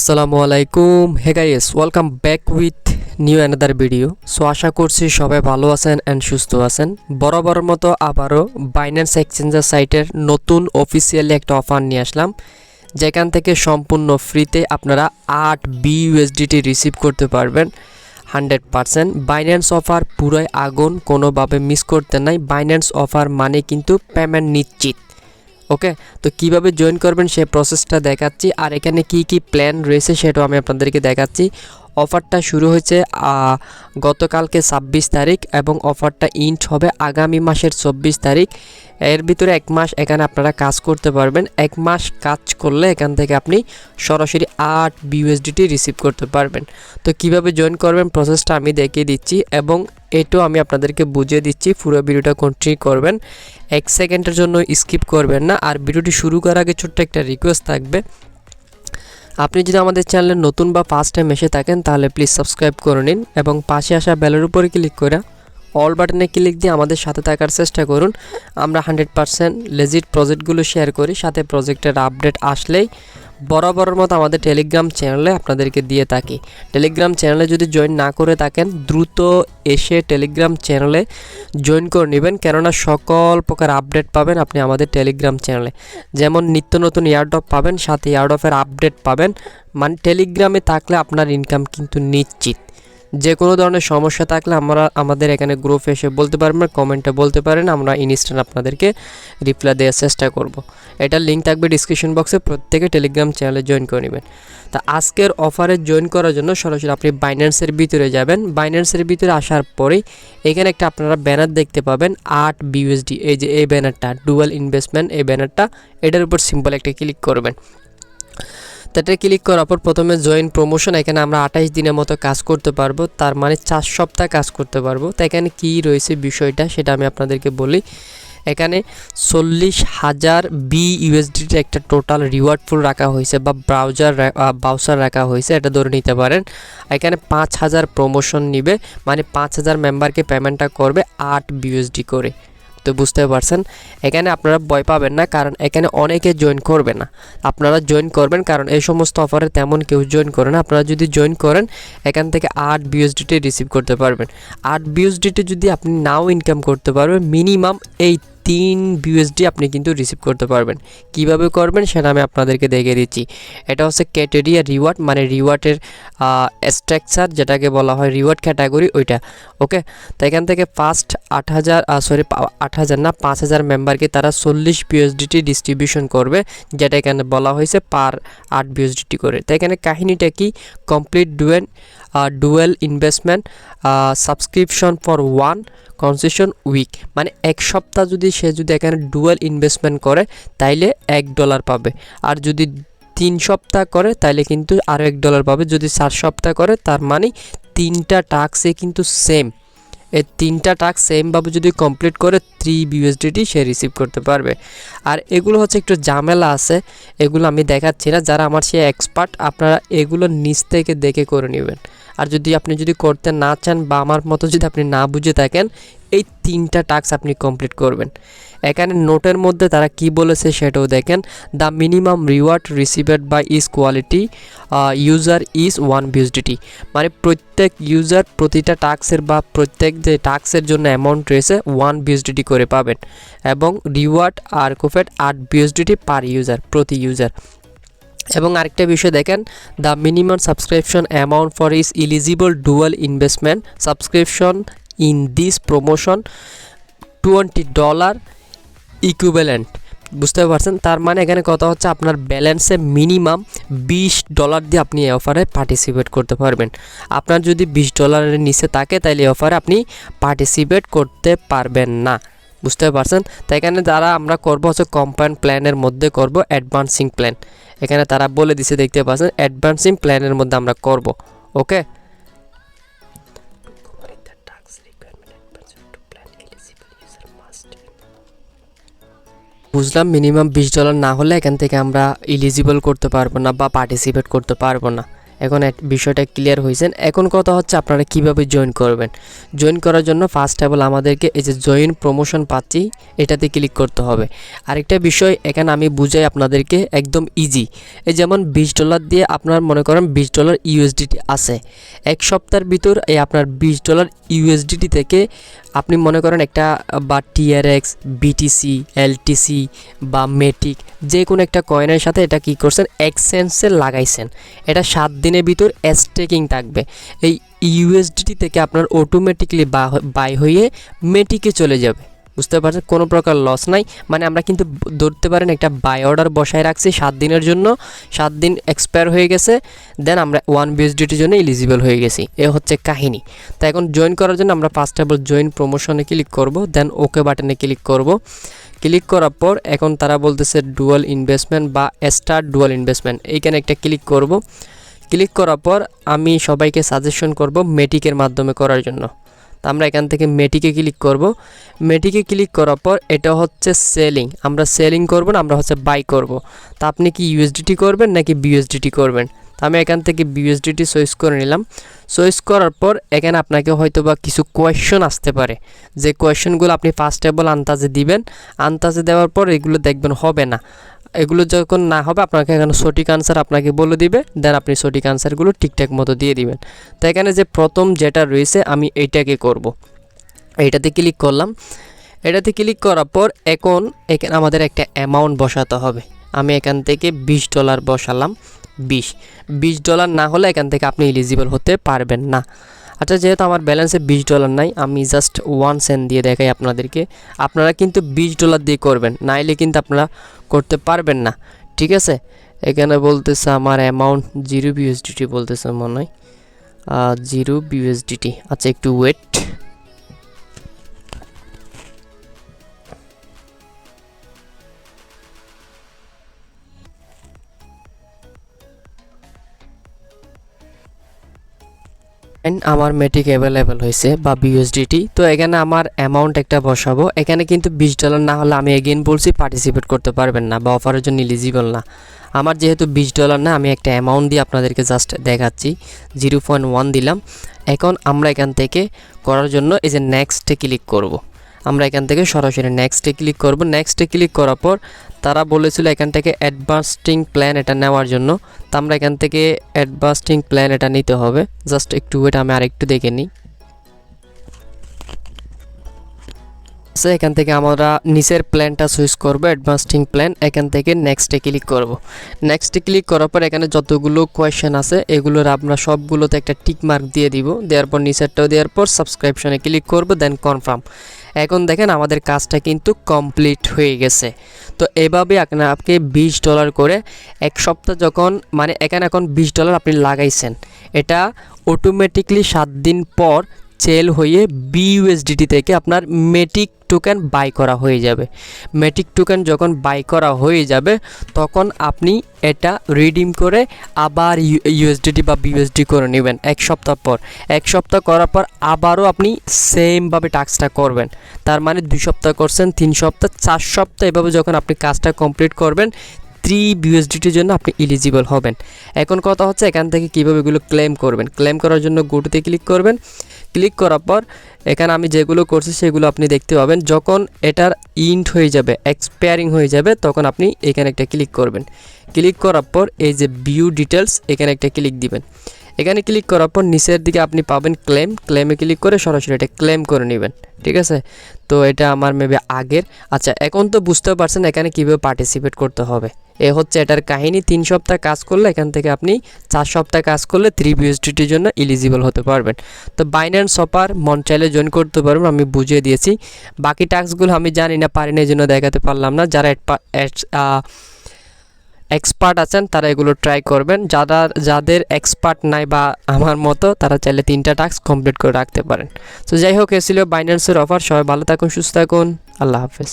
আসসালামু আলাইকুম। Hey guys, welcome back with new another video. So আশা করছি সবাই ভালো আছেন অ্যান্ড সুস্থ আছেন। বরাবরের মতো আবারও বাইন্যান্স এক্সচেঞ্জার সাইটের নতুন অফিসিয়ালি একটা অফার নিয়ে আসলাম, যেখান থেকে সম্পূর্ণ ফ্রিতে আপনারা 8 BUSDT রিসিভ করতে পারবেন 100%। বাইন্যান্স অফার পুরোই আগুন, কোনোভাবে মিস করতে নাই। বাইন্যান্স অফার মানে কিন্তু পেমেন্ট নিশ্চিত। ওকে, তো কিভাবে জয়েন করবেন সেই প্রসেসটা দেখাচ্ছি, আর এখানে কি কি প্ল্যান রয়েছে সেটাও আমি আপনাদেরকে দেখাচ্ছি। অফারটা শুরু হয়েছে গতকালকে 26 তারিখ এবং অফারটা ইন্ট হবে আগামী মাসের 24 তারিখ। এর ভিতরে 1 মাস এখানে আপনারা কাজ করতে পারবেন। 1 মাস কাজ করলে এখান থেকে আপনি সরাসরি 8 BUSDT রিসিভ করতে পারবেন। তো কিভাবে জয়েন করবেন প্রসেসটা আমি দেখিয়ে দিচ্ছি এবং এটাও আমি আপনাদেরকে বুঝিয়ে দিচ্ছি। পুরো ভিডিওটা কন্টিনিউ করবেন, 1 সেকেন্ডের জন্য স্কিপ করবেন না। আর ভিডিওটি শুরু করার আগে ছোট্ট একটা রিকোয়েস্ট থাকবে, আপনি যদি আমাদের চ্যানেলে নতুন বা ফার্স্ট টাইম এসে থাকেন তাহলে প্লিজ সাবস্ক্রাইব করে নিন এবং পাশে আসা বেলের উপরে ক্লিক করে অল বাটনে ক্লিক দিয়ে আমাদের সাথে থাকার চেষ্টা করুন। আমরা 100% লেজিট প্রজেক্টগুলো শেয়ার করি, সাথে প্রজেক্টের আপডেট আসলেই বরাবরের মতো আমাদের টেলিগ্রাম চ্যানেলে আপনাদেরকে দিয়ে থাকি। টেলিগ্রাম চ্যানেলে যদি জয়েন না করে থাকেন দ্রুত এসে টেলিগ্রাম চ্যানেলে জয়েন করে নেবেন, কেননা সকল প্রকার আপডেট পাবেন আপনি আমাদের টেলিগ্রাম চ্যানেলে। যেমন নিত্য নতুন এয়ারড্রপ পাবেন, সাথে এয়ারড্রপের আপডেট পাবেন। মানে টেলিগ্রামে থাকলে আপনার ইনকাম কিন্তু নিশ্চিত। যে কোনো ধরনের সমস্যা থাকলে আমাদের এখানে গ্রুপে এসে বলতে পারবেন, কমেন্টে বলতে পারেন, আমরা ইনস্ট্যান্ট আপনাদেরকে রিপ্লাই দেওয়ার চেষ্টা করব। এটার লিঙ্ক থাকবে ডিসক্রিপশন বক্সে, প্রত্যেকে টেলিগ্রাম চ্যানেলে জয়েন করে নেবেন। তা আজকের অফারে জয়েন করার জন্য সরাসরি আপনি বাইন্যান্সের ভিতরে যাবেন। বাইন্যান্সের ভিতরে আসার পরেই এখানে একটা আপনারা ব্যানার দেখতে পাবেন 8 BUSD, এই যে এই ব্যানারটা ডুয়াল ইনভেস্টমেন্ট, এই ব্যানারটা, এটার উপর সিম্পল একটা ক্লিক করবেন। তাতে ক্লিক করার পর প্রথমে জয়েন প্রমোশন, এখানে আমরা 28 দিনের মতো কাজ করতে পারবো, তার মানে 4 সপ্তাহ কাজ করতে পারবো। তো এখানে কী রয়েছে বিষয়টা সেটা আমি আপনাদেরকে বলি। এখানে 40,000 BUSD একটা টোটাল রিওয়ার্ড ফুল রাখা হয়েছে বা বাউচার রাখা হয়েছে, এটা ধরে নিতে পারেন। এখানে 5,000 প্রমোশন নিবে, মানে 5,000 মেম্বারকে পেমেন্টটা করবে 8 BUSD করে। তো বুঝতে পারছেন, এখানে আপনারা ভয় পাবেন না, কারণ এখানে অনেকে জয়েন করবে না। আপনারা জয়েন করবেন, কারণ এই সমস্ত অফারে তেমন কেউ জয়েন করে না। আপনারা যদি জয়েন করেন এখান থেকে 8 BUSDT রিসিভ করতে পারবেন। 8 BUSDT যদি আপনি নাও ইনকাম করতে পারবেন, মিনিমাম এই 3 BUSD আপনি কিন্তু রিসিভ করতে পারবেন। কিভাবে করবেন সেটা আমি আপনাদেরকে দেখিয়ে দিচ্ছি। এটা হচ্ছে ক্যাটেগরি রিওয়ার্ড, মানে রিওয়ার্ডের স্ট্রাকচার, যেটাকে বলা হয় রিওয়ার্ড ক্যাটাগরি, ওইটা। ওকে, তো এখান থেকে ফার্স্ট 8,000 না 5,000 মেম্বারকে তারা 40 BUSDT ডিস্ট্রিবিউশন করবে, যেটা এখানে বলা হয়েছে পার 8 BUSDT করে। তো এখানে কাহিনীটা কি, complete dual investment subscription for 1 concession week, মানে 1 সপ্তাহ যদি সে এখানে ডুয়েল ইনভেস্টমেন্ট করে তাইলে $1 পাবে, আর যদি 3 সপ্তাহ করে তাইলে কিন্তু আরও $1 পাবে। যদি 4 সপ্তাহ করে তার মানে 3টা টাস্কে কিন্তু সেম, এই 3টা টাস্ক সেমভাবে যদি কমপ্লিট করে 3 BUSDT সে রিসিভ করতে পারবে। আর এগুলো হচ্ছে একটু ঝামেলা আছে, এগুলো আমি দেখাচ্ছি না, যারা আমার সে এক্সপার্ট আপনারা এগুলো নিচ থেকে দেখে করে নেবেন। আর আপনি যদি করতে না চান বা আমার মতো যদি আপনি না বুঝে থাকেন, এই 3টা টাস্ক আপনি কমপ্লিট করবেন। এখানে নোটের মধ্যে তারা কি বলেছে সেটাও দেখেন। The minimum reward received by is quality user is 1 BUSDT, মানে প্রত্যেক ইউজার প্রতিটা টাস্কের বা প্রত্যেক যে টাস্কের জন্য অ্যামাউন্ট রয়েছে 1 BUSDT করে পাবেন, এবং রিওয়ার্ড আর কোফেড 8 BUSDT পার ইউজার, প্রতি ইউজার। এবং আরেকটা বিষয় দেখেন, the minimum subscription amount for is eligible dual investment subscription in this promotion $20 equivalent. বুঝতে পারছেন, তার মানে এখানে কথা হচ্ছে আপনার ব্যালেন্সে মিনিমাম $20 দিয়ে আপনি এই অফারে পার্টিসিপেট করতে পারবেন। আপনার যদি $20 নিচে থাকে তাহলে এই অফারে আপনি পার্টিসিপেট করতে পারবেন না। বুঝতে পারছেন, তাই এখানে যারা আমরা করব হচ্ছে কম্পাউন্ড প্ল্যানের মধ্যে করব, অ্যাডভান্সিং প্ল্যান। এখানে তারা বলে দিছে, দেখতে পাচ্ছেন, অ্যাডভান্সিং প্ল্যানের মধ্যে আমরা করব। ওকে, বুঝলাম, মিনিমাম $20 না হলে এখান থেকে আমরা এলিজিবল করতে পারবো না বা পার্টিসিপেট করতে পারবো না। এখন বিষয়টা ক্লিয়ার হয়েছেন। এখন কথা হচ্ছে আপনারা কিভাবে জয়েন করবেন। জয়েন করার জন্য ফার্স্ট অফ অল আমাদেরকে এই যে জয়েন প্রমোশন পাচ্ছি এটাতে ক্লিক করতে হবে। আরেকটা বিষয় এখানে আমি বুঝাই আপনাদেরকে, একদম ইজি। এই যেমন $20 দিয়ে আপনার মনে করেন $20 ইউএসডিটি আছে, এক সপ্তাহের ভিতর এই আপনার $20 ইউএসডিটি থেকে আপনি মনে করেন একটা বা টিআরএক্স, বিটিসি, এলটিসি বা মেটিক যে কোনো একটা কয়েনের সাথে এটা কি করছেন, এক্সচেঞ্জে লাগাইছেন। এটা 7 দিনের ভিতর স্টেকিং থাকবে। এই ইউএসডিটি থেকে আপনার অটোমেটিকলি বাই হয়ে মেটিকে চলে যাবে। বুঝতে পারছেন, কোনো প্রকার লস নাই। মানে আমরা কিন্তু ধরতে পারেন একটা বাই অর্ডার বসায় রাখছি 7 দিনের জন্য, 7 দিন এক্সপায়ার হয়ে গেছে, দেন আমরা 1 বিএসডিটির জন্য এলিজিবল হয়ে গেছি। এ হচ্ছে কাহিনী। তো এখন জয়েন করার জন্য আমরা ফার্স্ট অফ অল জয়েন প্রমোশনে ক্লিক করব, দেন ওকে বাটনে ক্লিক করব। ক্লিক করার পর এখন তারা বলতেছে ডুয়াল ইনভেস্টমেন্ট বা স্টার্ট ডুয়াল ইনভেস্টমেন্ট, এইখানে একটা ক্লিক করব। ক্লিক করার পর আমি সবাইকে সাজেশন করব মেটিকের মাধ্যমে করার জন্য। তো আমরা এখান থেকে মেটিকে ক্লিক করব। মেটিকে ক্লিক করার পর এটা হচ্ছে সেলিং, আমরা সেলিং করব না, আমরা হচ্ছে বাই করব। তা আপনি কি ইউএসডিটি করবেন নাকি বিউএসডিটি করবেন? তো আমি এখান থেকে বিউএসডিটি চয়েস করে নিলাম। চয়েস করার পর এখানে আপনাকে হয়তো বা কিছু কোয়েশ্চন আসতে পারে, যে কোয়েশ্চনগুলো আপনি ফার্স্ট অফ অল আন্দাজে দিবেন। আন্দাজে দেওয়ার পর এগুলো দেখবেন হবে না, এগুলো যখন না হবে আপনাকে এখানে সঠিক আনসার আপনাকে বলে দিবে, দেন আপনি সঠিক আনসারগুলো ঠিকঠাক মতো দিয়ে দিবেন। তো এখানে যে প্রথম যেটা রয়েছে আমি এইটাকে করব, এইটাতে ক্লিক করলাম। এটাতে ক্লিক করার পর এখন এখানে আমাদের একটা অ্যামাউন্ট বসাতে হবে। আমি এখান থেকে $20 বসালাম। $20 না হলে এখান থেকে আপনি এলিজিবল হতে পারবেন না। আচ্ছা, যেহেতু আমার ব্যালেন্সে $20 নাই, আমি জাস্ট 1 সেন্ট দিয়ে দেখাই আপনাদেরকে। আপনারা কিন্তু $20 দিয়ে করবেন, নাইলে কিন্তু আপনারা করতে পারবেন না। ঠিক আছে, এখানে বলতেছে আমার অ্যামাউন্ট 0 বিউএসডিটি বলতেছে মনে হয়, 0 বিউএসডিটি। আচ্ছা, একটু ওয়েট। আমার মেটিক অ্যাভেলেবেল হয়েছে বা বিউএসডিটি। তো এখানে আমার অ্যামাউন্ট একটা বসাবো। এখানে কিন্তু $20 না হলে আমি এগেইন বলছি পার্টিসিপেট করতে পারবেন না বা অফারের জন্য এলিজিবল না। আমার যেহেতু $20 না, আমি একটা অ্যামাউন্ট দিয়ে আপনাদেরকে জাস্ট দেখাচ্ছি, 0.1 দিলাম। এখন আমরা এখান থেকে করার জন্য এই যে নেক্সটে ক্লিক করব। আমরা এখান থেকে সরাসরি নেক্সটে ক্লিক করব। নেক্সটে ক্লিক করার পর তারা বলেছিল এখান থেকে অ্যাডভান্সিং প্ল্যান এটা নেওয়ার জন্য। তো আমরা এখান থেকে অ্যাডভান্সিং প্ল্যান এটা নিতে হবে। জাস্ট একটু ওয়েট, আমি আরেকটু দেখে নিই। এখান থেকে আমরা নিচের প্ল্যানটা চুজ করব, অ্যাডভান্সিং প্ল্যান। এখান থেকে নেক্সটে ক্লিক করব। নেক্সটে ক্লিক করার পর এখানে যতগুলো কোয়েশ্চেন আছে এগুলোর আমরা সবগুলোতে একটা টিক মার্ক দিয়ে দিব। দেওয়ার পর নিচেরটাও দেওয়ার পর সাবস্ক্রিপশনে ক্লিক করব, দেন কনফার্ম। এখন দেখেন আমাদের কাজটা কিন্তু কমপ্লিট হয়ে গেছে। তো এভাবে আপনাকে $20 করে এক সপ্তাহ যখন মানে এখানে এখন $20 আপনি লাগাইছেন, এটা অটোমেটিকলি 7 দিন পর সেল হয়ে বিইউএসডিটি থেকে আপনার মেটিক টোকেন বাই করা হয়ে যাবে। মেটিক টোকেন যখন বাই করা হয়ে যাবে তখন আপনি এটা রিডিম করে আবার ইউএসডিটি বা বিইউএসডি করে নেবেন এক সপ্তাহ পর। এক সপ্তাহ করার পর আবারও আপনি সেমভাবে টাস্কটা করবেন। তার মানে 2 সপ্তাহ করছেন, 3 সপ্তাহ, 4 সপ্তাহ, এভাবে যখন আপনি কাজটা কমপ্লিট করবেন 3 বিউএসডিটির জন্য আপনি এলিজিবল হবেন। এখন কথা হচ্ছে এখান থেকে কীভাবে এগুলো ক্লেম করবেন। ক্লেম করার জন্য গোটুতে ক্লিক করবেন। ক্লিক করার পর এখানে আমি যেগুলো করছি সেগুলো আপনি দেখতে পাবেন। যখন এটার ইন্ট হয়ে যাবে, এক্সপায়ারিং হয়ে যাবে, তখন আপনি এখানে একটা ক্লিক করবেন। ক্লিক করার পর এই যে ভিউ ডিটেলস, এখানে একটা ক্লিক দিবেন। এখানে ক্লিক করার পর নিচের দিকে আপনি পাবেন ক্লেম। ক্লেমে ক্লিক করে সরাসরি এটা ক্লেম করে নেবেন। ঠিক আছে, তো এটা আমার মেবি আগের। আচ্ছা, এখন তো বুঝতে পারছেন এখানে কীভাবে পার্টিসিপেট করতে হবে। এ হচ্ছে এটার কাহিনী। 3 সপ্তাহ কাজ করলে এখান থেকে আপনি 4 সপ্তাহ কাজ করলে 3 বিউএসডিটির জন্য এলিজিবল হতে পারবেন। তো বাইন্যান্স শপার মন চাইলে জয়েন করতে পারবেন, আমি বুঝিয়ে দিয়েছি। বাকি টাস্কগুলো আমি জানি না, পারি না, এই জন্য দেখাতে পারলাম না। যারা এক্সপার্ট আছেন তারা এগুলো ট্রাই করবেন। যাদের এক্সপার্ট নাই বা আমার মতো, তারা চাইলে 3টা টাস্ক কমপ্লিট করে রাখতে পারেন। তো যাই হোক, এ ছিল বাইন্যান্সের অফার। সবাই ভালো থাকুন, সুস্থ থাকুন, আল্লাহ হাফেজ।